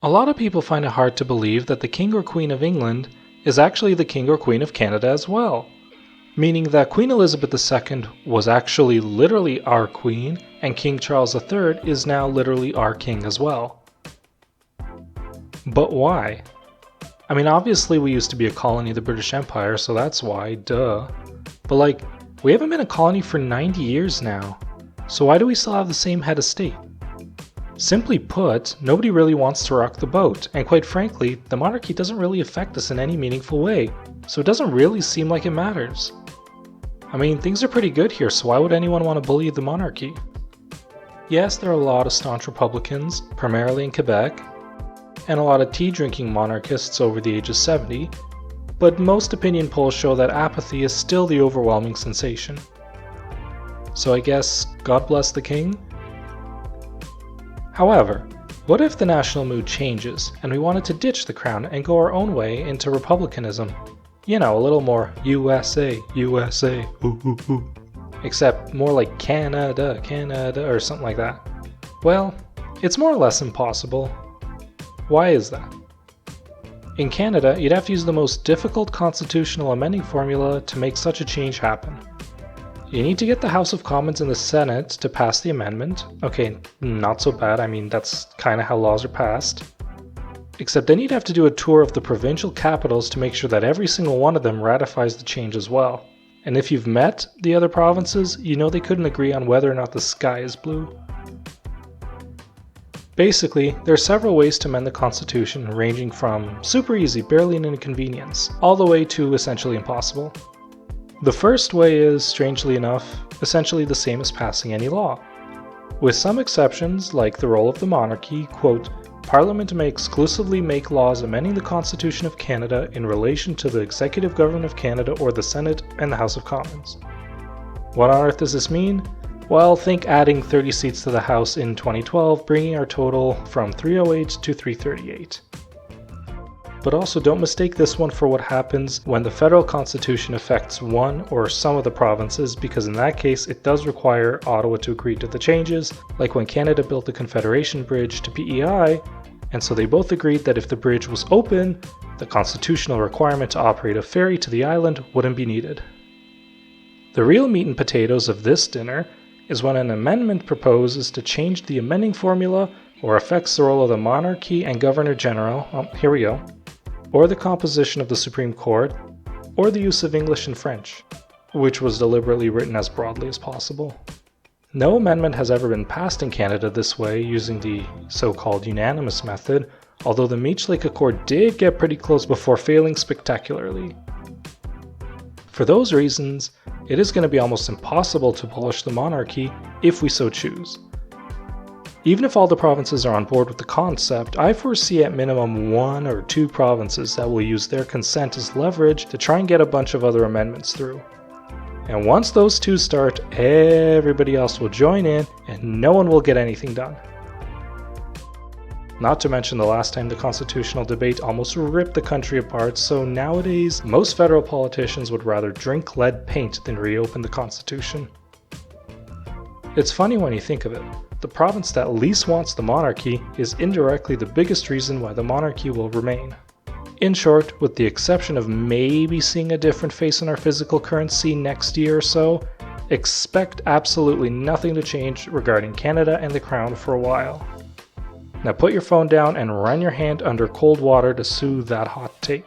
A lot of people find it hard to believe that the King or Queen of England is actually the King or Queen of Canada as well, meaning that Queen Elizabeth II was actually literally our Queen, and King Charles III is now literally our King as well. But why? I mean, obviously we used to be a colony of the British Empire, so that's why, duh. But we haven't been a colony for 90 years now, so why do we still have the same head of state? Simply put, nobody really wants to rock the boat, and quite frankly, the monarchy doesn't really affect us in any meaningful way, so it doesn't really seem like it matters. I mean, things are pretty good here, so why would anyone want to bully the monarchy? Yes, there are a lot of staunch Republicans, primarily in Quebec, and a lot of tea-drinking monarchists over the age of 70, but most opinion polls show that apathy is still the overwhelming sensation. So I guess, God bless the king? However, what if the national mood changes and we wanted to ditch the crown and go our own way into republicanism? You know, a little more USA, USA, ooh, ooh, ooh. Except more like Canada, Canada, or something like that. Well, it's more or less impossible. Why is that? In Canada, you'd have to use the most difficult constitutional amending formula to make such a change happen. You need to get the House of Commons and the Senate to pass the amendment. Okay, not so bad, I mean that's kinda how laws are passed. Except then you'd have to do a tour of the provincial capitals to make sure that every single one of them ratifies the change as well. And if you've met the other provinces, you know they couldn't agree on whether or not the sky is blue. Basically, there are several ways to amend the Constitution, ranging from super easy, barely an inconvenience, all the way to essentially impossible. The first way is, strangely enough, essentially the same as passing any law. With some exceptions, like the role of the monarchy, quote, Parliament may exclusively make laws amending the Constitution of Canada in relation to the Executive Government of Canada or the Senate and the House of Commons. What on earth does this mean? Well, think adding 30 seats to the House in 2012, bringing our total from 308 to 338. But also don't mistake this one for what happens when the federal constitution affects one or some of the provinces, because in that case it does require Ottawa to agree to the changes, like when Canada built the Confederation Bridge to PEI, and so they both agreed that if the bridge was open, the constitutional requirement to operate a ferry to the island wouldn't be needed. The real meat and potatoes of this dinner is when an amendment proposes to change the amending formula or affects the role of the monarchy and Governor General, here we go, or the composition of the Supreme Court, or the use of English and French, which was deliberately written as broadly as possible. No amendment has ever been passed in Canada this way using the so-called unanimous method, although the Meech Lake Accord did get pretty close before failing spectacularly. For those reasons, it is going to be almost impossible to abolish the monarchy if we so choose. Even if all the provinces are on board with the concept, I foresee at minimum 1 or 2 provinces that will use their consent as leverage to try and get a bunch of other amendments through. And once those 2 start, everybody else will join in and no one will get anything done. Not to mention the last time the constitutional debate almost ripped the country apart, so nowadays most federal politicians would rather drink lead paint than reopen the Constitution. It's funny when you think of it. The province that least wants the monarchy is indirectly the biggest reason why the monarchy will remain. In short, with the exception of maybe seeing a different face in our physical currency next year or so, expect absolutely nothing to change regarding Canada and the Crown for a while. Now put your phone down and run your hand under cold water to soothe that hot take.